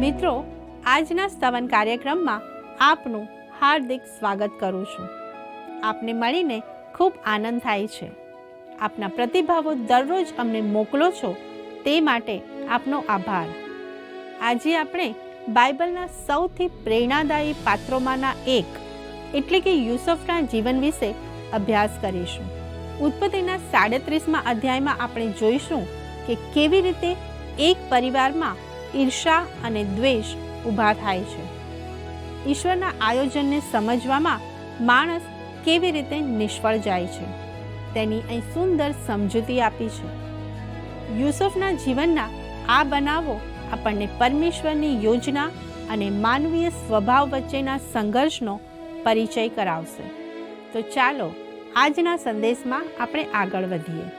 મિત્રો, આજના સ્તવન કાર્યક્રમમાં આપનું હાર્દિક સ્વાગત કરું છું. આપને મળીને ખૂબ આનંદ થાય છે. આપના પ્રતિભાવો દરરોજ અમને મોકલો છો તે માટે આપનો આભાર. આજે આપણે બાઇબલના સૌથી પ્રેરણાદાયી પાત્રોમાંના એક એટલે કે યુસુફના જીવન વિશે અભ્યાસ કરીશું. ઉત્પત્તિના 37મા અધ્યાયમાં આપણે જોઈશું કે કેવી રીતે એક પરિવારમાં ઈર્ષા અને દ્વેષ ઊભા થાય છે. ઈશ્વરના આયોજનને સમજવામાં માણસ કેવી રીતે નિષ્ફળ જાય છે તેની અહીં સુંદર સમજૂતી આપી છે. યુસુફના જીવનના આ બનાવો આપણને પરમેશ્વરની યોજના અને માનવીય સ્વભાવ વચ્ચેના સંઘર્ષનો પરિચય કરાવશે. તો ચાલો આજના સંદેશમાં આપણે આગળ વધીએ.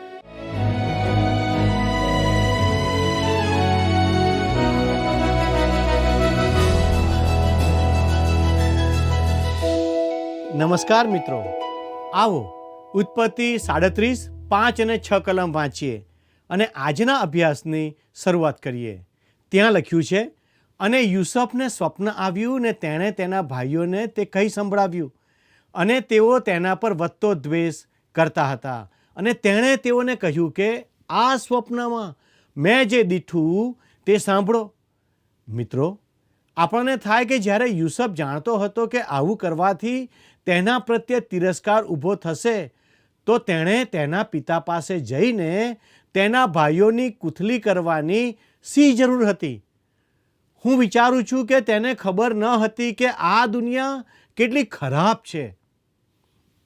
નમસ્કાર મિત્રો, આવો ઉત્પત્તિ 37, 5 અને 6 કલમ વાંચીએ અને આજના અભ્યાસની શરૂઆત કરીએ. ત્યાં લખ્યું છે, અને યુસુફને સ્વપ્ન આવ્યું ને તેણે તેના ભાઈઓને તે કહી સંભળાવ્યું, અને તેઓ તેના પર વધતો દ્વેષ કરતા હતા. અને તેણે તેઓને કહ્યું કે આ સ્વપ્નમાં મેં જે દીઠું તે સાંભળો. મિત્રો, આપણને થાય કે જ્યારે યુસુફ જાણતો હતો કે આવું કરવાથી તેના પ્રત્યે તિરસ્કાર ઊભો થશે, તો તેણે તેના પિતા પાસે જઈને તેના ભાઈઓની કુથલી કરવાની શી જરૂર હતી? હું વિચારું છું કે તેને ખબર ન હતી કે આ દુનિયા કેટલી ખરાબ છે.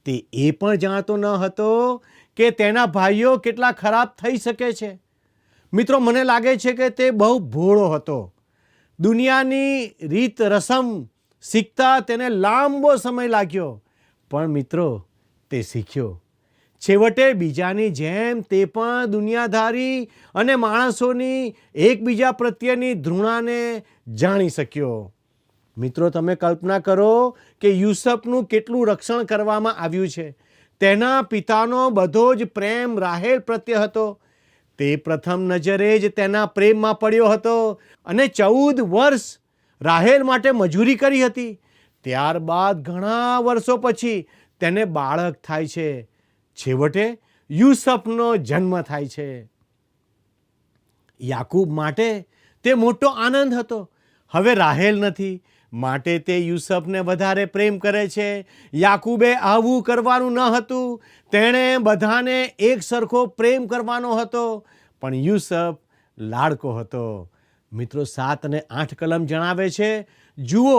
તે એ પણ જાણતો ન હતો કે તેના ભાઈઓ કેટલા ખરાબ થઈ શકે છે. મિત્રો, મને લાગે છે કે તે બહુ ભોળો હતો. દુનિયાની રીત રસમ શીખતા તેને લાંબો સમય લાગ્યો, પણ મિત્રો તે શીખ્યો. છેવટે બીજાની જેમ તે પણ દુનિયાદારી અને માણસોની એકબીજા પ્રત્યેની ધૃણાને જાણી શક્યો. મિત્રો, તમે કલ્પના કરો કે યુસુફનું કેટલું રક્ષણ કરવામાં આવ્યું છે. તેના પિતાનો બધો જ પ્રેમ રાહેલ પ્રત્યે હતો. તે પ્રથમ નજરે જ તેના પ્રેમમાં પડ્યો હતો અને 14 વર્ષ રાહેલ માટે મજૂરી કરી હતી. ત્યારબાદ ઘણા વર્ષો પછી તેને બાળક થાય છે. છેવટે યુસુફનો જન્મ થાય છે. યાકૂબ માટે તે મોટો આનંદ હતો. હવે રાહેલ નથી, માટે તે યુસુફને વધારે પ્રેમ કરે છે. યાકૂબે આવું કરવાનું ન હતું. તેણે બધાને એક સરખો પ્રેમ કરવાનો હતો, પણ યુસુફ લાડકો હતો. મિત્રો, 7 અને 8 કલમ જણાવે છે, જુઓ,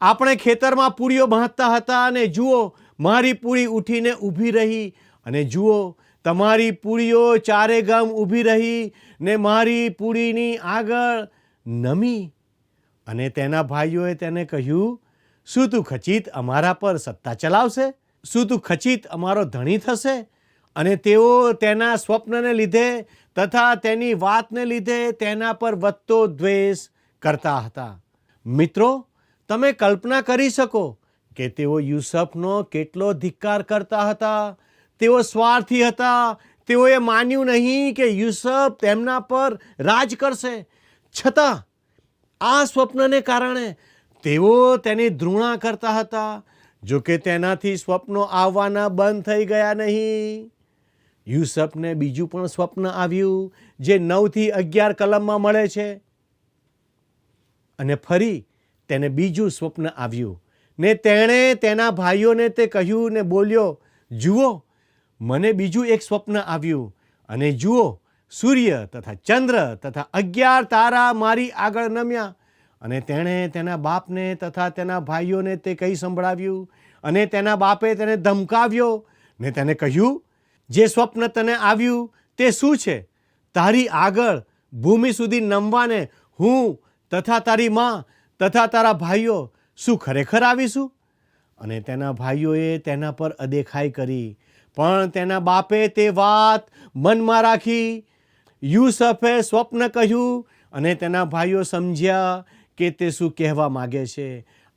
આપણે ખેતરમાં પૂળીઓ બાંધતા હતા, અને જુઓ, મારી પૂળી ઉઠીને ઊભી રહી, અને જુઓ, તમારી પૂળીઓ ચારે ગામ ઊભી રહી ને મારી પૂળીની આગળ નમી. અને તેના ભાઈઓએ તેને કહ્યું, શું તું ખચિત અમારા પર સત્તા ચલાવશે? શું તું ખચિત અમારો ધણી થશે? અને તેઓ તેના સ્વપ્નને લીધે તથા તેની વાતને લીધે તેના પર વધતો દ્વેષ કરતા હતા. મિત્રો, તમે કલ્પના કરી શકો કે તેઓ યુસુફનો કેટલો ધિક્કાર કરતા હતા. તેઓ સ્વાર્થી હતા. તેઓએ માન્યું નહીં કે યુસુફ તેમના પર રાજ કરશે. છતાં આ સ્વપ્નને કારણે તેઓ તેની ધૃણા કરતા હતા. જોકે તેનાથી સ્વપ્નો આવવાના બંધ થઈ ગયા નહીં. યુસુફને બીજું પણ સ્વપ્ન આવ્યું, જે 9 થી 11 કલમમાં મળે છે. અને ફરી તેને બીજું સ્વપ્ન આવ્યું, ને તેણે તેના ભાઈઓને તે કહ્યું ને બોલ્યો, જુઓ, મને બીજું એક સ્વપ્ન આવ્યું, અને જુઓ, સૂર્ય તથા ચંદ્ર તથા 11 તારા મારી આગળ નમ્યા. અને તેણે તેના બાપને તથા તેના ભાઈઓને તે કહી સંભળાવ્યું. અને તેના બાપે તેને ધમકાવ્યો ને તેને કહ્યું, જે સ્વપ્ન તને આવ્યું તે શું છે? તારી આગળ ભૂમિ સુધી નમવાને હું તથા તારી માં તથા તારા ભાઈઓ શું ખરેખર આવીશું? અને તેના ભાઈઓએ તેના પર અદેખાઈ કરી, પણ તેના બાપે તે વાત મનમાં રાખી. યુસુફે સ્વપ્ન કહ્યું અને તેના ભાઈઓ સમજ્યા કે તે શું કહેવા માગે છે.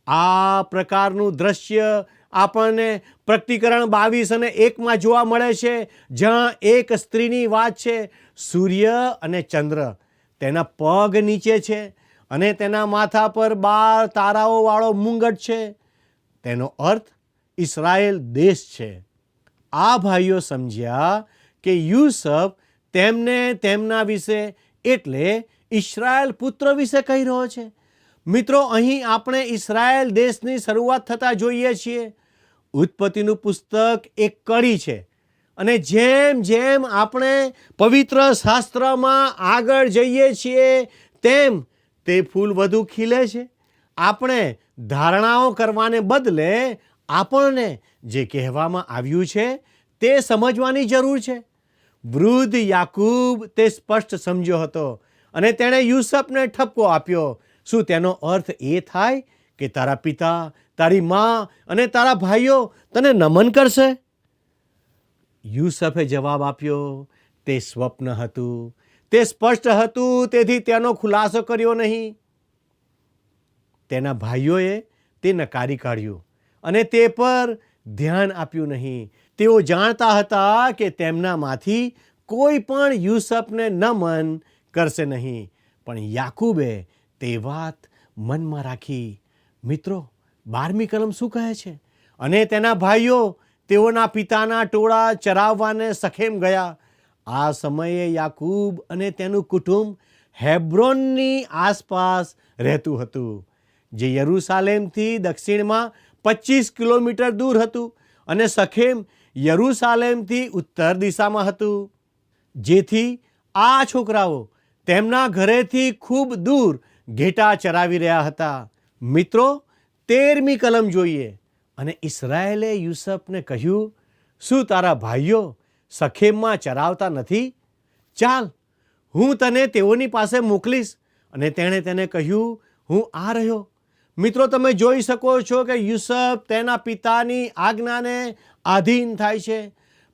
આ પ્રકારનું દ્રશ્ય આપણને પ્રકટીકરણ 22 અને 1માં જોવા મળે છે, જ્યાં એક સ્ત્રીની વાત છે. સૂર્ય અને ચંદ્ર તેના પગ નીચે છે અને તેના માથા પર 12 તારાઓવાળો મુંગટ છે. તેનો અર્થ ઇસ્રાયેલ દેશ છે. આ ભાઈઓ સમજ્યા કે યુસુફ તેમને તેમના વિશે એટલે ઇસ્રાયેલ પુત્ર વિશે કહી રહ્યો છે. મિત્રો, અહીં આપણે ઇસ્રાયેલ દેશની શરૂઆત થતાં જોઈએ છીએ. ઉત્પત્તિનું પુસ્તક એક કડી છે અને જેમ જેમ આપણે પવિત્ર શાસ્ત્રમાં આગળ જઈએ છીએ તેમ તે ફૂલ વધુ ખીલે છે. આપણે ધારણાઓ કરવાને બદલે આપણને જે કહેવામાં આવ્યું છે તે સમજવાની જરૂર છે. વૃદ્ધ યાકૂબ તે સ્પષ્ટ સમજ્યો હતો અને તેણે યુસુફને ઠપકો આપ્યો. શું તેનો અર્થ એ થાય કે તારા પિતા, તારી મા અને તારા ભાઈઓ તને નમન કરશે? યુસુફે જવાબ આપ્યો, તે સ્વપ્ન હતું, તે સ્પષ્ટ હતું, તેથી તેનો ખુલાસો કર્યો નહીં. તેના ભાઈઓએ તે નકારી કાઢ્યું અને તે પર ધ્યાન આપ્યું નહીં. તેઓ જાણતા હતા કે તેમનામાંથી કોઈ પણ યુસુફને નમન કરશે નહીં, પણ યાકૂબે તે વાત મનમાં રાખી. મિત્રો, 12મી કલમ શું કહે છે? અને તેના ભાઈઓ તેઓના પિતાના ટોળા ચરાવવાને શેકેમ ગયા. આ સમયે યાકૂબ અને તેનું કુટુંબ હેબ્રોનની આસપાસ રહેતું હતું, જે યરૂશાલેમથી દક્ષિણમાં 25 કિલોમીટર દૂર હતું અને શેકેમ યરૂશાલેમથી ઉત્તર દિશામાં હતું. જેથી આ છોકરાઓ તેમના ઘરેથી ખૂબ દૂર ઘેટાં ચરાવી રહ્યા હતા. મિત્રો, 13મી કલમ જોઈએ. અને ઇસ્રાયેલે યુસુફને કહ્યું, શું તારા ભાઈઓ શેકેમમાં ચરાવતા નથી? ચાલ, હું તને તેઓની પાસે મોકલીશ. અને તેણે તેને કહ્યું, હું આ રહ્યો. મિત્રો, તમે જોઈ શકો છો કે યુસુફ તેના પિતાની આજ્ઞાને આધીન થાય છે.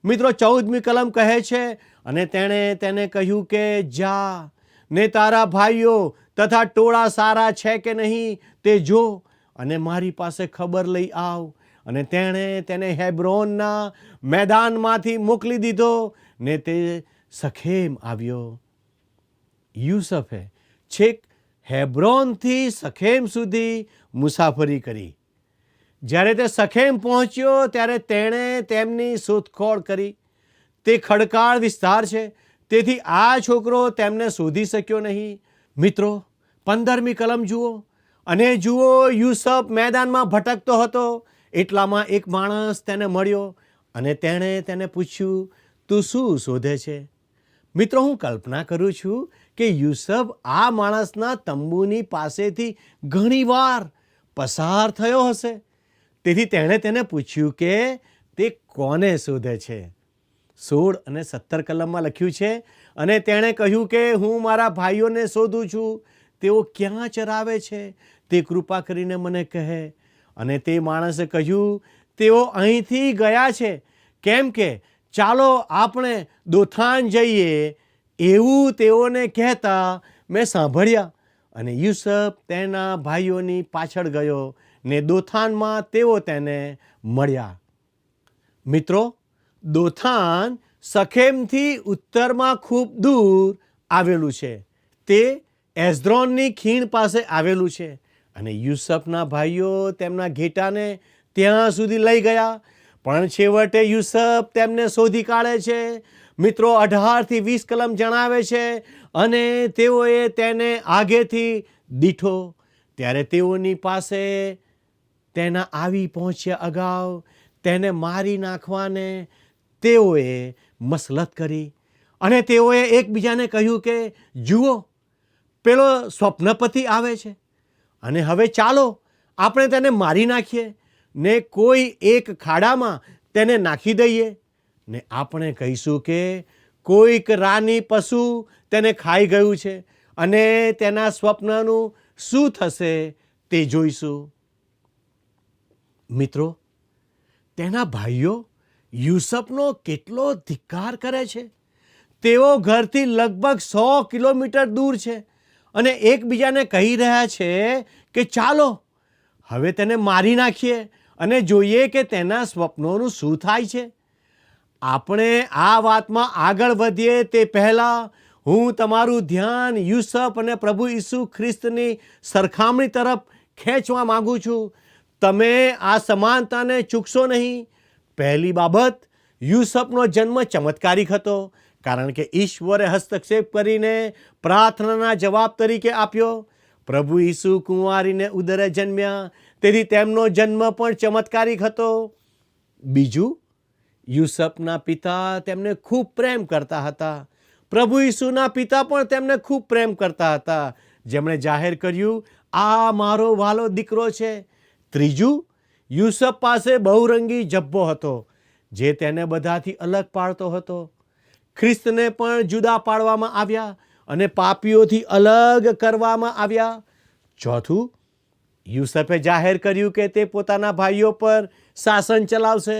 મિત્રો, 14મી કલમ કહે છે, અને તેણે તેને કહ્યું કે જા ને તારા ભાઈઓ તથા ટોળા સારા છે કે નહીં તે જો અને મારી પાસે ખબર લઈ આવ. અને તેણે તેને હેબ્રોનના મેદાનમાંથી મોકલી દીધો ને તે શેકેમ આવ્યો. યુસુફે છેક હેબ્રોનથી શેકેમ સુધી મુસાફરી કરી. જ્યારે તે શેકેમ પહોંચ્યો ત્યારે તેણે તેમની શોધખોળ કરી. તે ખડકાળ વિસ્તાર છે, તેથી આ છોકરો તેમને શોધી શક્યો નહીં. મિત્રો, 15મી કલમ જુઓ. અને જુઓ, યુસુફ મેદાનમાં ભટકતો હતો. એટલામાં એક માણસ તેને મળ્યો અને તેણે તેને પૂછ્યું, તું શું શોધે છે? મિત્રો, હું કલ્પના કરું છું કે યુસુફ આ માણસના તંબુની પાસેથી ઘણીવાર પસાર થયો હશે. તેથી તેણે તેને પૂછ્યું કે તે કોને શોધે છે. 16 અને 17 કલમમાં લખ્યું છે, અને તેણે કહ્યું કે હું મારા ભાઈઓને શોધું છું. તેઓ ક્યાં ચરાવે છે તે કૃપા કરીને મને કહે. અને તે માણસે કહ્યું, તેઓ અહીંથી ગયા છે, કેમ કે ચાલો આપણે દોથાન જઈએ એવું તેઓને કહેતા મેં સાંભળ્યા. અને યુસુફ તેના ભાઈઓની પાછળ ગયો ને દોથાનમાં તેઓ તેને મળ્યા. મિત્રો, દોથાન શેકેમથી ઉત્તરમાં ખૂબ દૂર આવેલું છે. તે એઝ્રોનની ખીણ પાસે આવેલું છે. અને યુસુફના ભાઈઓ તેમના ઘેટાને ત્યાં સુધી લઈ ગયા, પણ છેવટે યુસુફ તેમને શોધી કાઢે છે. મિત્રો, 18 થી 20 કલમ જણાવે છે, અને તેઓએ તેને આગેથી દીઠો. ત્યારે તેઓની પાસે તેના આવી પહોંચ્યા અગાઉ તેને મારી નાખવાને તેઓએ મસલત કરી. અને તેઓએ એકબીજાને કહ્યું કે જુઓ, પેલો સ્વપ્નપતિ આવે છે, અને હવે ચાલો આપણે તેને મારી નાખીએ ને કોઈ એક ખાડામાં તેને નાખી દઈએ ને આપણે કહીશું કે કોઈક રાની પશુ તેને ખાઈ ગયું છે અને તેના સ્વપ્નનું શું થશે તે જોઈશું. મિત્રો, તેના ભાઈઓ યુસુફનો કેટલો ધિક્કાર કરે છે. તેઓ ઘરથી લગભગ 100 કિલોમીટર દૂર છે અને એકબીજાને કહી રહ્યા છે કે ચાલો હવે તેને મારી નાખીએ અને જોઈએ કે તેના સ્વપ્નોનું શું થાય છે. આપણે આ વાતમાં આગળ વધીએ તે પહેલાં હું તમારું ધ્યાન યુસફ અને પ્રભુ ઈસુ ખ્રિસ્તની સરખામણી તરફ ખેંચવા માગું છું. તમે આ સમાનતાને ચૂકશો નહીં. પહેલી બાબત, યુસફનો જન્મ ચમત્કારિક હતો, કારણ કે ઈશ્વરે હસ્તક્ષેપ કરીને પ્રાર્થનાના જવાબ તરીકે આપ્યો. પ્રભુ ઈસુ કુંવારીને ઉદરે જન્મ્યા, તેથી તેમનો જન્મ પણ ચમત્કારિક હતો. બીજું, યુસફના પિતા તેમને ખૂબ પ્રેમ કરતા હતા. પ્રભુ ઈસુના પિતા પણ તેમને ખૂબ પ્રેમ કરતા હતા, જેમણે જાહેર કર્યું, આ મારો વાલો દીકરો છે. ત્રીજું, યુસફ પાસે બહુરંગી જબ્બો હતો, જે તેને બધાથી અલગ પાડતો હતો. ખ્રિસ્તને પણ જુદા પાડવામાં આવ્યા અને પાપીઓથી અલગ કરવામાં આવ્યા. ચોથું, યુસફે જાહેર કર્યું કે તે પોતાના ભાઈઓ પર શાસન ચલાવશે.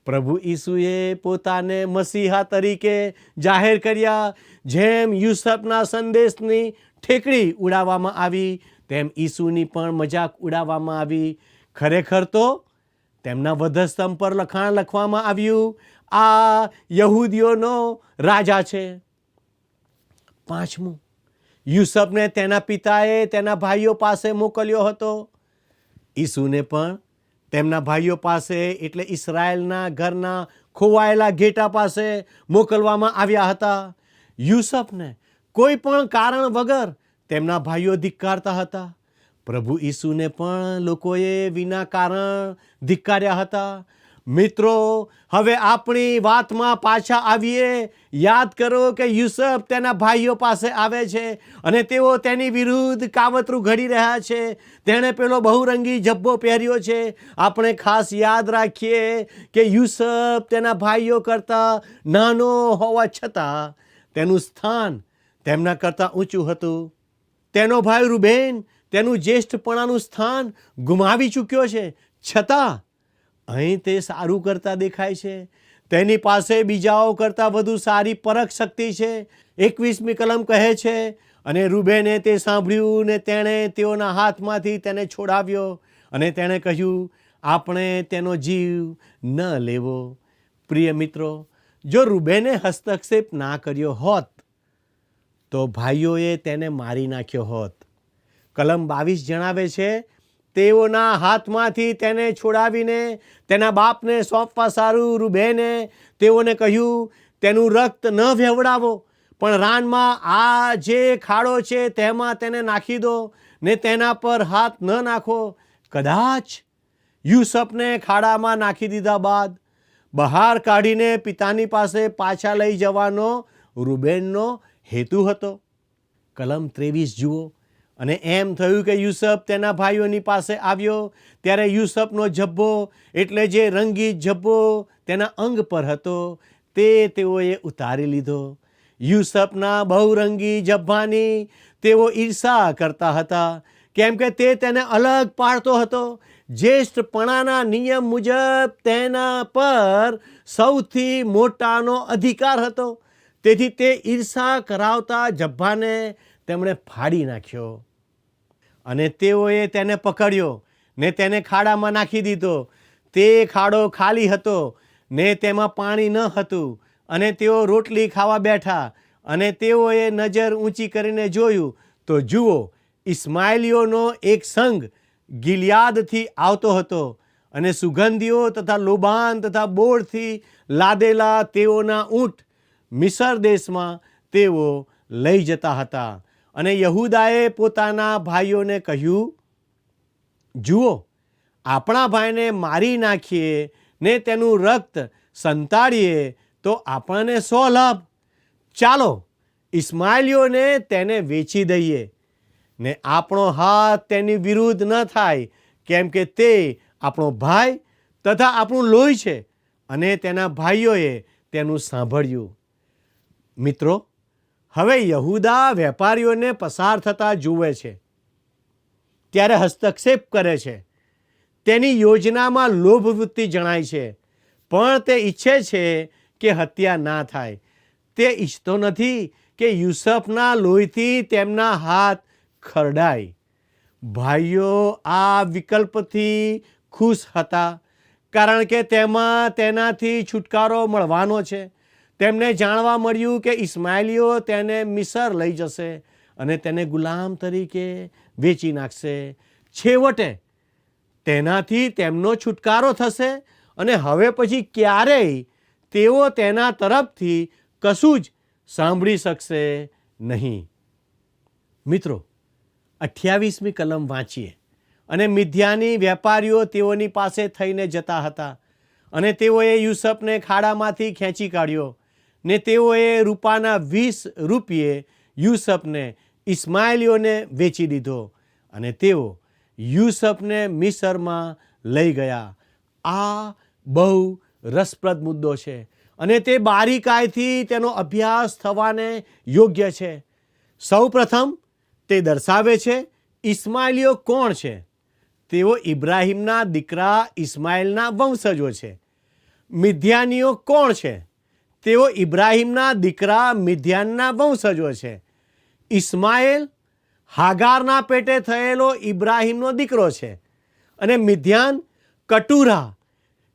પ્રભુ ઈસુએ પોતાને મસીહા તરીકે જાહેર કર્યા. જેમ યુસફના સંદેશની ઠેકડી ઉડાવવામાં આવી, તેમ ઈસુની પણ મજાક ઉડાવવામાં આવી. ખરેખર તો તેમના વધસ્તંભ પર લખાણ લખવામાં આવ્યું, આ યહૂદીઓનો રાજા છે. પાંચમું, યુસફને તેના પિતાએ તેના ભાઈઓ પાસે મોકલ્યો હતો. ઈસુને પણ તેમના ભાઈઓ પાસે, એટલે ઇસરાયેલના ઘરના ખોવાયેલા ઘેટા પાસે મોકલવામાં આવ્યા હતા. યુસફને કોઈ પણ કારણ વગર તેમના ભાઈઓ ધિક્કારતા હતા. પ્રભુ ઈસુને પણ લોકોએ વિના કારણ ધિક્કાર્યા હતા. મિત્રો, હવે આપણી વાતમાં પાછા આવીએ. યાદ કરો કે યુસફ તેના ભાઈઓ પાસે આવે છે અને તેઓ તેની વિરુદ્ધ કાવતરું ઘડી રહ્યા છે. તેણે પેલો બહુરંગી જબ્બો પહેર્યો છે. આપણે ખાસ યાદ રાખીએ કે યુસફ તેના ભાઈઓ કરતાં નાનો હોવા છતાં તેનું સ્થાન તેમના કરતાં ઊંચું હતું. તેનો ભાઈ રૂબેન તેનું જ્યેષ્ઠપણાનું સ્થાન ગુમાવી ચૂક્યો છે, છતાં અહીં તે સારું કરતા દેખાય છે. તેની પાસે બીજાઓ કરતાં વધુ સારી પરખ શક્તિ છે. 21મી કલમ કહે છે, અને રૂબેને તે સાંભળ્યું ને તેણે તેઓના હાથમાંથી તેને છોડાવ્યો અને તેણે કહ્યું, આપણે તેનો જીવ ન લેવો. પ્રિય મિત્રો, જો રૂબેને હસ્તક્ષેપ ના કર્યો હોત તો ભાઈઓએ તેને મારી નાખ્યો હોત. કલમ 22 જણાવે છે, તેઓના હાથમાંથી તેને છોડાવીને તેના બાપને સોંપવા સારું રૂબેને તેઓને કહ્યું, તેનું રક્ત ન વહેવડાવો, પણ રાનમાં આ જે ખાડો છે તેમાં તેને નાખી દો ને તેના પર હાથ ન નાખો. કદાચ યુસફને ખાડામાં નાખી દીધા બાદ બહાર કાઢીને પિતાની પાસે પાછા લઈ જવાનો રૂબેનનો હેતુ હતો. કલમ 23 જુઓ. અને એમ થયું કે યુસફ તેના ભાઈઓની પાસે આવ્યો, ત્યારે યુસફનો જબ્બો, એટલે જે રંગીત જબ્બો તેના અંગ પર હતો, તે તેઓએ ઉતારી લીધો. યુસફના બહુરંગી જબ્બાની તેઓ ઈર્ષા કરતા હતા, કેમ કે તે તેને અલગ પાડતો હતો. જ્યેષ્ઠપણાના નિયમ મુજબ તેના પર સૌથી મોટાનો અધિકાર હતો. તેથી તે ઈર્ષા કરાવતા જબ્બાને તેમણે ફાડી નાખ્યો અને તેઓએ તેને પકડ્યો ને તેને ખાડામાં નાખી દીધો. તે ખાડો ખાલી હતો ને તેમાં પાણી ન હતું, અને તેઓ રોટલી ખાવા બેઠા, અને તેઓએ નજર ઊંચી કરીને જોયું તો જુઓ, ઇસ્માઇલીઓનો એક સંઘ ગિલિયાદથી આવતો હતો, અને સુગંધીઓ તથા લોબાન તથા બોળથી લાદેલા તેઓના ઊંટ મિસર દેશમાં તેઓ લઈ જતા હતા. અને યહૂદાએ પોતાના ભાઈઓને કહ્યું, જુઓ, આપણા ભાઈને મારી નાખીએ ને તેનું રક્ત સંતાડીએ તો આપણને શો લાભ? ચાલો ઇસ્માઇલીઓને તેને વેચી દઈએ ને આપણો હાથ તેની વિરુદ્ધ ન થાય, કેમ કે તે આપણો ભાઈ તથા આપણું લોહી છે. અને તેના ભાઈઓએ તેનું સાંભળ્યું. મિત્રો, હવે યહૂદા વેપારીઓને પસાર થતા જુએ છે ત્યારે હસ્તક્ષેપ કરે છે. તેની યોજનામાં લોભવૃત્તિ જણાય છે, પણ તે ઈચ્છે છે કે હત્યા ના થાય. તે ઈચ્છતો નથી કે યુસફના લોહીથી તેમના હાથ ખરડાય. ભાઈઓ આ વિકલ્પથી ખુશ હતા, કારણ કે તેમાં તેનાથી છુટકારો મળવાનો છે. તેમને જાણવા મળ્યું કે ઇસ્માઇલીઓ તેને મિસર લઈ જશે અને તેને ગુલામ તરીકે વેચી નાખશે. છેવટે તેનાથી તેમનો છુટકારો થશે અને હવે પછી ક્યારેય તેઓ તેના તરફથી કશું જ સાંભળી શકશે નહીં. મિત્રો, 28મી કલમ વાંચીએ અને મિદ્યાની વેપારીઓ તેઓની પાસે થઈને જતા હતા અને તેઓએ યુસુફને ખાડામાંથી ખેંચી કાઢ્યો ને તેઓએ રૂપાના 20 રૂપિયે યુસુફને ઇસ્માઇલીઓને વેચી દીધો અને તેઓ યુસુફને મિસરમાં લઈ ગયા. આ બહુ રસપ્રદ મુદ્દો છે અને તે બારીકાઈથી તેનો અભ્યાસ થવાને યોગ્ય છે. સૌ પ્રથમ તે દર્શાવે છે ઇસ્માઇલીઓ કોણ છે. તેઓ ઇબ્રાહિમના દીકરા ઇસ્માઇલના વંશજો છે. મિદ્યાનીઓ કોણ છે? તેઓ ઇબ્રાહિમના દીકરા મિદ્યાનના વંશજો છે. ઇસ્માઇલ હાગારના પેટે થયેલો ઇબ્રાહિમનો દીકરો છે અને મિદ્યાન કટુરા,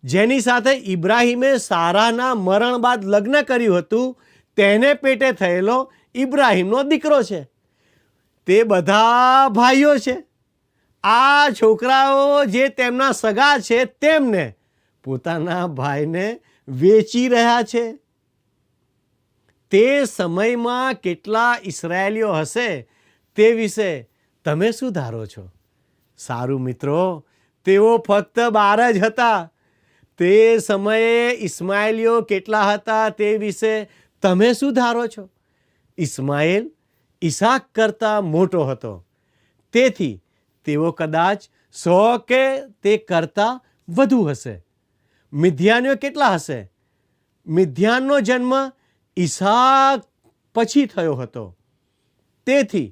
જેની સાથે ઇબ્રાહિમે સારાના મરણ બાદ લગ્ન કર્યું હતું, તેને પેટે થયેલો ઇબ્રાહિમનો દીકરો છે. તે બધા ભાઈઓ છે. આ છોકરાઓ જે તેમના સગા છે તેમને પોતાના ભાઈને વેચી રહ્યા છે. તે સમયમાં કેટલા ઇસ્રાયેલીઓ હશે તે વિશે તમે શું ધારો છો? સારું મિત્રો, તેઓ ફક્ત 12 જ હતા. તે સમયે ઇસ્માઇલીઓ કેટલા હતા તે વિશે તમે શું ધારો છો? ઇસ્માઇલ ઈસાક કરતાં મોટો હતો, તેથી તેઓ કદાચ 100 કે તે કરતાં વધુ હશે. મિદ્યાનીઓ કેટલા હશે? મિદ્યાનનો જન્મ ઈસાક પછી થયો હતો, તેથી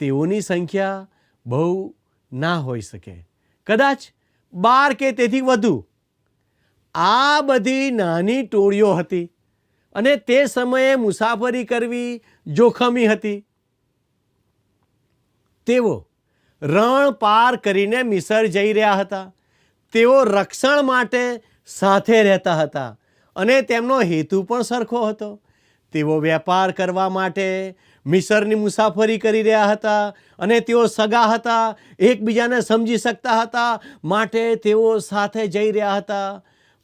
તેઓની સંખ્યા બહુ ના હોઈ શકે, કદાચ 12 કે તેથી વધુ. આ બધી નાની ટોળીઓ હતી અને તે સમયે મુસાફરી કરવી જોખમી હતી. તેઓ રણ પાર કરીને મિસર જઈ રહ્યા હતા. તેઓ રક્ષણ માટે સાથે રહેતા હતા અને તેમનો હેતુ પણ સરખો હતો. તેઓ વેપાર કરવા માટે મિસરની મુસાફરી કરી રહ્યા હતા અને તેઓ સગા હતા, એકબીજાને સમજી શકતા હતા, માટે તેઓ સાથે જઈ રહ્યા હતા.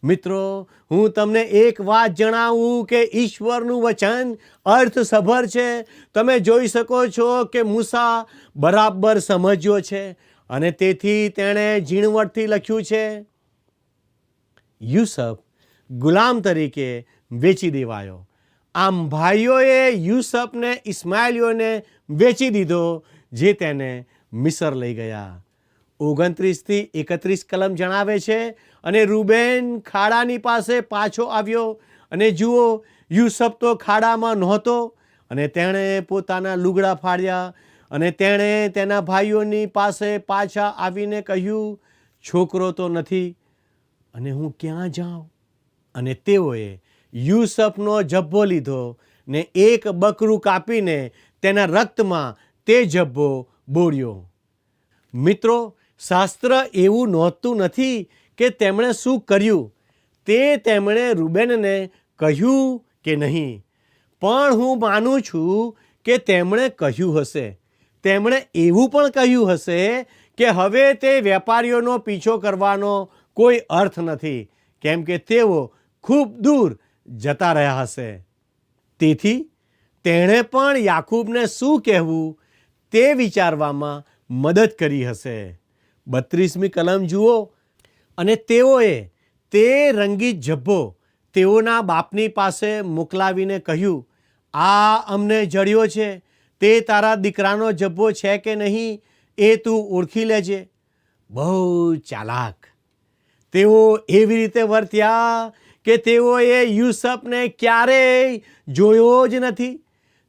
મિત્રો, હું તમને એક વાત જણાવું કે ઈશ્વરનું વચન અર્થસભર છે. તમે જોઈ શકો છો કે મૂસા બરાબર સમજ્યો છે અને તેથી તેણે ઝીણવટથી લખ્યું છે. યુસુફ ગુલામ તરીકે વેચી દેવાયો. આમ ભાઈઓએ યુસુફને ઇસ્માઇલીઓને વેચી દીધો, જે તેને મિસર લઈ ગયા. 29 થી 31 કલમ જણાવે છે, અને રૂબેન ખાડાની પાસે પાછો આવ્યો અને જુઓ, યુસુફ તો ખાડામાં નહોતો અને તેણે પોતાના લુગડા ફાડ્યા અને તેણે તેના ભાઈઓની પાસે પાછા આવીને કહ્યું, છોકરો તો નથી અને હું ક્યાં જાઉં? અને તેઓએ યુસુફનો જબ્બો લીધો ને એક બકરું કાપીને તેના રક્તમાં તે જબ્બો બોળ્યો. મિત્રો, શાસ્ત્ર એવું નોંધતું નથી કે તેમણે શું કર્યું, તે તેમણે રૂબેનને કહ્યું કે નહીં, પણ હું માનું છું કે તેમણે કહ્યું હશે. તેમણે એવું પણ કહ્યું હશે કે હવે તે વેપારીઓનો પીછો કરવાનો કોઈ અર્થ નથી, કેમ કે તેઓ ખૂબ દૂર જતા રહ્યા હશે. તેથી તેણે પણ યાકૂબને શું કહેવું તે વિચારવામાં મદદ કરી હશે. 32મી કલમ જુઓ, અને તેઓએ તે રંગીત જબ્બો તેઓના બાપની પાસે મોકલાવીને કહ્યું, આ અમને જડ્યો છે, તે તારા દીકરાનો જબ્બો છે કે નહીં એ તું ઓળખી લેજે. બહુ ચાલાક. તેઓ એવી રીતે વર્ત્યા કે તેઓએ યુસુફને ક્યારેય જોયો જ નથી.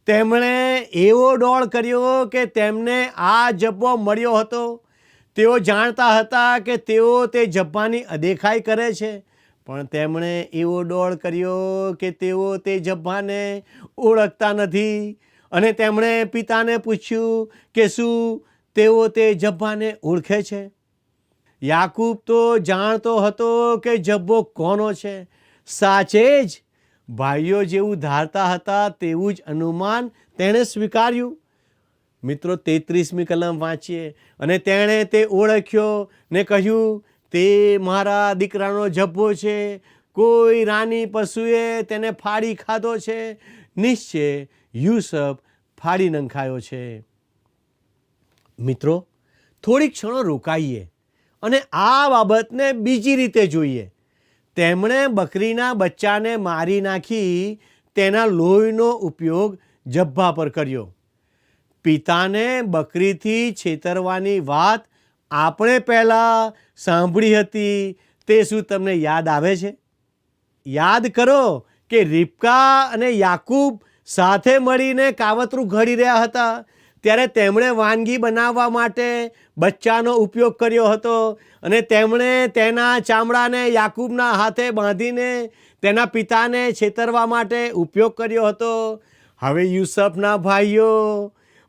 તેમણે એવો ડોળ કર્યો કે તેમને આ જબ્બો મળ્યો હતો. તેઓ જાણતા હતા કે તેઓ તે જબ્બાની અદેખાઈ કરે છે, પણ તેમણે એવો ડોળ કર્યો કે તેઓ તે જબ્બાને ઓળખતા નથી અને તેમણે પિતાને પૂછ્યું કે શું તેઓ તે જબ્બાને ઓળખે છે. યાકૂબ તો જાણતો હતો કે જબ્બો કોનો છે. સાચે જ ભાઈઓ જેવું ધારતા હતા તેવું જ અનુમાન તેણે સ્વીકાર્યું. મિત્રો 33મી કલમ વાંચીએ અને તેણે તે ઓળખ્યો ને કહ્યું, તે મારા દીકરાનો જબ્બો છે, કોઈ રાની પશુએ તેને ફાડી ખાધો છે, નિશ્ચય યુસુફ ફાડી નંખાયો છે. મિત્રો, થોડીક ક્ષણો રોકાઈએ અને આ બાબતને બીજી રીતે જોઈએ. તેમણે બકરીના બચ્ચાને મારી નાખી તેના લોહીનો ઉપયોગ જબ્બા પર કર્યો. પિતાને બકરીથી છેતરવાની વાત આપણે પહેલાં સાંભળી હતી, તે શું તમને યાદ આવે છે? યાદ કરો કે રિબકા અને યાકૂબ સાથે મળીને કાવતરું ઘડી રહ્યા હતા, ત્યારે તેમણે વાનગી બનાવવા માટે બચ્ચાનો ઉપયોગ કર્યો હતો અને તેમણે તેના ચામડાને યાકૂબના હાથે બાંધીને તેના પિતાને છેતરવા માટે ઉપયોગ કર્યો હતો. હવે યુસુફના ભાઈઓ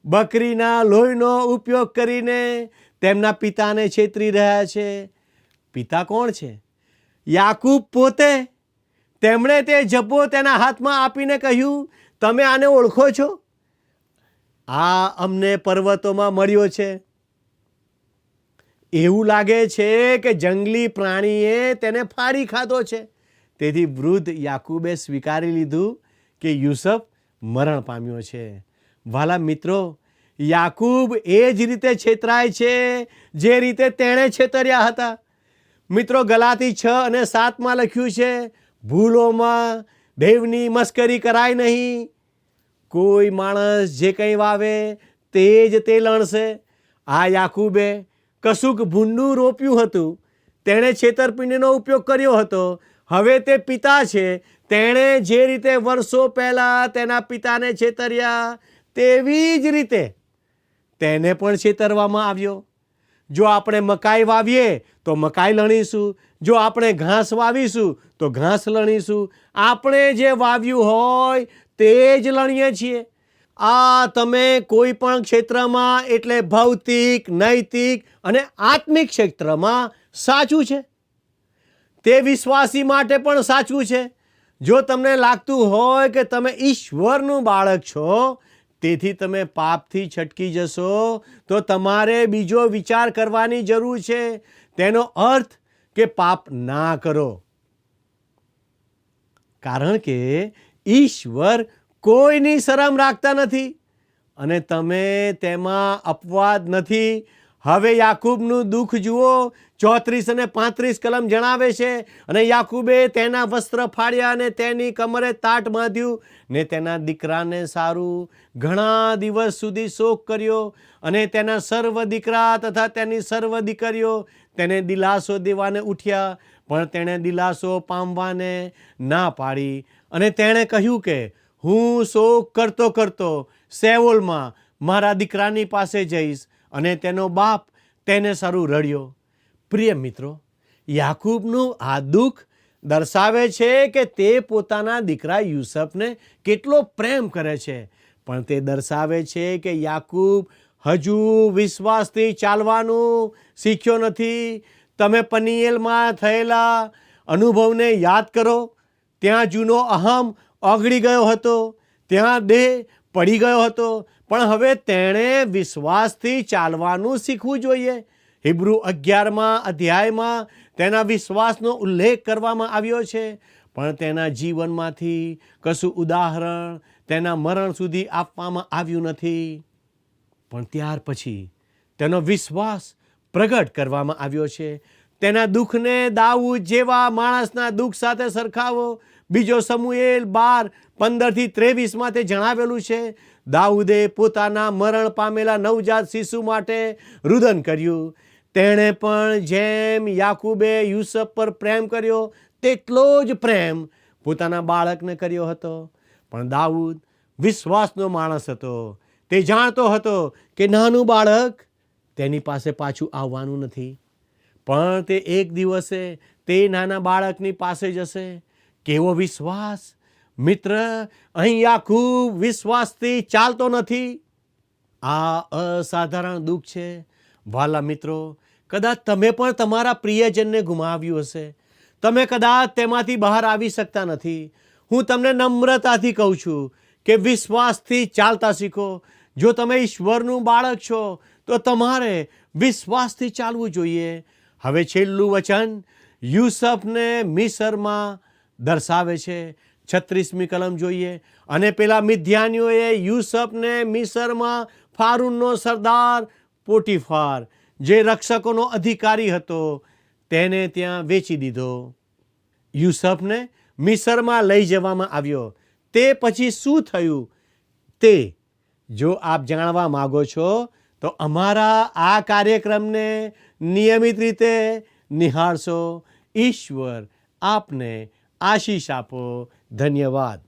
બકરીના લોહીનો ઉપયોગ કરીને તેમના પિતાને છેતરી રહ્યા છે. પિતા કોણ છે? યાકૂબ પોતે. તેમણે તે જબ્બો તેના હાથમાં આપીને કહ્યું, તમે આને ઓળખો છો? આ અમને પર્વતોમાં મળ્યો છે. એવું લાગે છે કે જંગલી પ્રાણીએ તેને ફાડી ખાધો છે. તેથી વૃદ્ધ યાકૂબે સ્વીકારી લીધું કે યુસુફ મરણ પામ્યો છે. વાલા મિત્રો, યાકૂબ એ જ રીતે છેતરાય છે જે રીતે તેણે છેતર્યા હતા. મિત્રો, ગલાતી 6 અને 7માં લખ્યું છે, ભૂલોમાં દેવની મસ્કરી કરાય નહીં. કોઈ માણસ જે કંઈ વાવે તે જ તે લણશે. આ યાકૂબે કશુંક ભૂંડું રોપ્યું હતું, તેણે છેતરપિંડીનો ઉપયોગ કર્યો હતો. હવે તે પિતા છે, તેણે જે રીતે વર્ષો પહેલાં તેના પિતાને છેતર્યા તેવી જ રીતે તેને પણ છેતરવામાં આવ્યો. જો આપણે મકાઈ વાવીએ તો મકાઈ લણીશું, જો આપણે ઘાસ વાવીશું તો ઘાસ લણીશું. આપણે જે વાવ્યું હોય તે જ લણીએ છીએ. આ તમે કોઈ પણ ક્ષેત્રમાં, એટલે ભૌતિક, નૈતિક અને આત્મિક ક્ષેત્રમાં સાચું છે. તે વિશ્વાસી માટે પણ સાચું છે. જો તમને લાગતું હોય કે તમે ઈશ્વરનું બાળક છો, તેથી તમે પાપથી છટકી જશો, તો તમારે બીજો વિચાર કરવાની જરૂર છે. તેનો અર્થ કે પાપ ના કરો. કારણ કે ઈશ્વર કોઈની શરમ રાખતા નથી અને તમે તેમાં અપવાદ નથી. હવે યાકૂબનું દુઃખ જુઓ. 34 અને 35 કલમ જણાવે છે, અને યાકૂબે તેના વસ્ત્ર ફાડ્યા અને તેની કમરે તાટ બાંધ્યું ને તેના દીકરાને સારું ઘણા દિવસ સુધી શોક કર્યો, અને તેના સર્વ દીકરા તથા તેની સર્વ દીકરીઓ તેને દિલાસો દેવાને ઉઠ્યા, પણ તેણે દિલાસો પામવાને ના પાડી. અને તેણે કહ્યું કે હું શોક કરતો કરતો સેઓલમાં મારા દીકરાની પાસે જઈશ. અને તેનો બાપ તેને સારું રડ્યો. પ્રિય મિત્રો, યાકૂબનું આ દુઃખ દર્શાવે છે કે તે પોતાના દીકરા યુસુફને કેટલો પ્રેમ કરે છે, પણ તે દર્શાવે છે કે યાકૂબ હજુ વિશ્વાસથી ચાલવાનું શીખ્યો નથી. તમે પનીએલમાં થયેલા અનુભવને યાદ કરો. ત્યાં જૂનો અહમ ઓગળી ગયો હતો, ત્યાં દેહ પડી ગયો હતો, પણ હવે તેણે વિશ્વાસથી ચાલવાનું શીખવું જોઈએ. હિબ્રુ 11મા અધ્યાયમાં તેના વિશ્વાસનો ઉલ્લેખ કરવામાં આવ્યો છે, પણ તેના જીવનમાંથી કશું ઉદાહરણ તેના મરણ સુધી આપવામાં આવ્યું નથી. પણ ત્યાર પછી તેનો વિશ્વાસ પ્રગટ કરવામાં આવ્યો છે. તેના દુઃખને દાઉદ જેવા માણસના દુઃખ સાથે સરખાવો. બીજો સમુએલ 12:15-23 તે જણાવેલું છે. દાઉદે પોતાના મરણ પામેલા નવજાત શિશુ માટે રુદન કર્યું. તેણે પણ જેમ યાકૂબે યુસુફ પર પ્રેમ કર્યો તેટલો જ પ્રેમ પોતાના બાળકને કર્યો હતો. પણ દાઉદ વિશ્વાસનો માણસ હતો. તે જાણતો હતો કે નાનું બાળક તેની પાસે પાછું આવવાનું નથી, પણ તે એક દિવસે તે નાના બાળકની પાસે જશે. કેવો વિશ્વાસ! મિત્ર, અહીં યાકૂબ વિશ્વાસથી ચાલતો નથી. આ અસાધારણ દુઃખ છે. વાલા મિત્રો, કદાચ તમે પણ તમારા પ્રિયજનને ગુમાવ્યું હશે. તમે કદાચ તેમાંથી બહાર આવી શકતા નથી. હું તમને નમ્રતાથી કહું છું કે વિશ્વાસથી ચાલતા શીખો. જો તમે ઈશ્વરનું બાળક છો તો તમારે વિશ્વાસથી ચાલવું જોઈએ. હવે છેલ્લું વચન યુસફને મિસરમાં દર્શાવે છે. 36મી કલમ જોઈએ. અને પેલા મિદ્યાનીઓએ યુસફને મિસરમાં ફારૂનનો સરદાર પોટીફાર, જે રક્ષકોનો અધિકારી હતો, તેને ત્યાં વેચી દીધો. યુસફને મિસરમાં લઈ જવામાં આવ્યો. તે પછી શું થયું તે જો આપ જાણવા માગો છો તો અમારા આ કાર્યક્રમને નિયમિત રીતે નિહાળશો. ઈશ્વર આપને આશીષ આપો. ધન્યવાદ.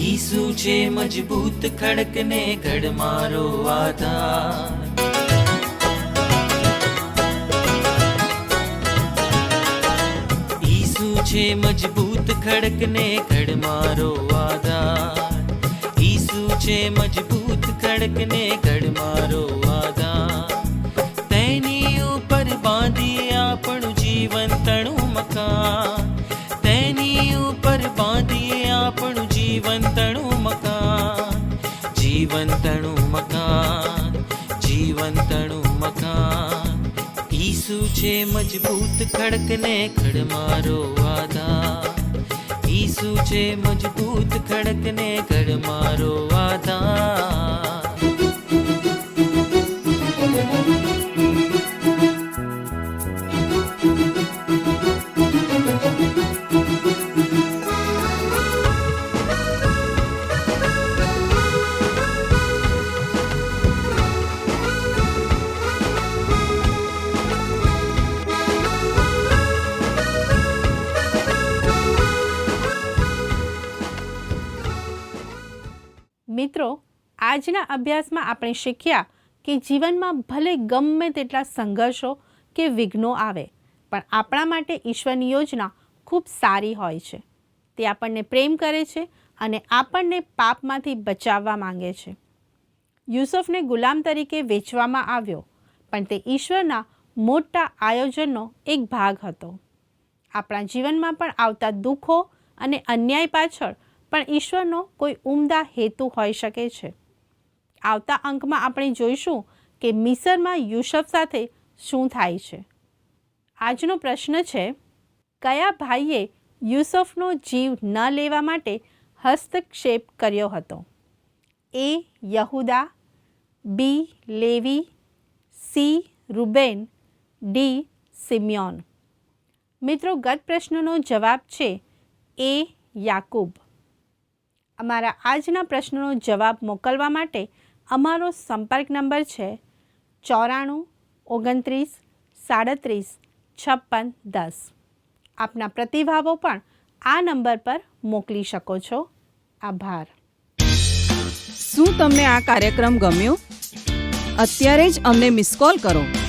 ઈસુ છે મજબૂત ખડકને ઘડ મારો આધાર. ઈસુ છે મજબૂત ખડકને ઘડ મારો આધાર. ઈસુ છે મજબૂત ખડકને ઘડ મારો આધાર. તેની ઉપર બાંધી આપણું જીવન તણું મકાન. તેની ઉપર બાંધી આપણું જીવન તણું મકાન. જીવન તણું મકાન. જીવન તણું મકાન. ઈસુ છે મજબૂત ખડકને ખડ મારો આધાર. ઈસુ છે મજબૂત ખડકને ખડ મારો આધાર. મિત્રો, આજના અભ્યાસમાં આપણે શીખ્યા કે જીવનમાં ભલે ગમે તેટલા સંઘર્ષો કે વિઘ્નો આવે, પણ આપણા માટે ઈશ્વરની યોજના ખૂબ સારી હોય છે. તે આપણને પ્રેમ કરે છે અને આપણને પાપમાંથી બચાવવા માંગે છે. યુસુફને ગુલામ તરીકે વેચવામાં આવ્યો, પણ તે ઈશ્વરના મોટા આયોજનનો એક ભાગ હતો. આપણા જીવનમાં પણ આવતા દુઃખો અને અન્યાય પાછળ પણ ઈશ્વરનો કોઈ ઉમદા હેતુ હોઈ શકે છે. આવતા અંકમાં આપણે જોઈશું કે મિસરમાં યુસુફ સાથે શું થાય છે. આજનો પ્રશ્ન છે, કયા ભાઈએ યુસુફનો જીવ ન લેવા માટે હસ્તક્ષેપ કર્યો હતો? એ યહૂદા, બી લેવી, સી રૂબેન, ડી સિમ્યોન. મિત્રો, ગત પ્રશ્નનો જવાબ છે એ યાકૂબ. અમારા આજના પ્રશ્નનો જવાબ મોકલવા માટે અમારો સંપર્ક નંબર છે 94 29 37 56 10. આપના પ્રતિભાવો પણ આ નંબર પર મોકલી શકો છો. આભાર. શું તમને આ કાર્યક્રમ ગમ્યો? અત્યારે જ અમને મિસ કોલ કરો.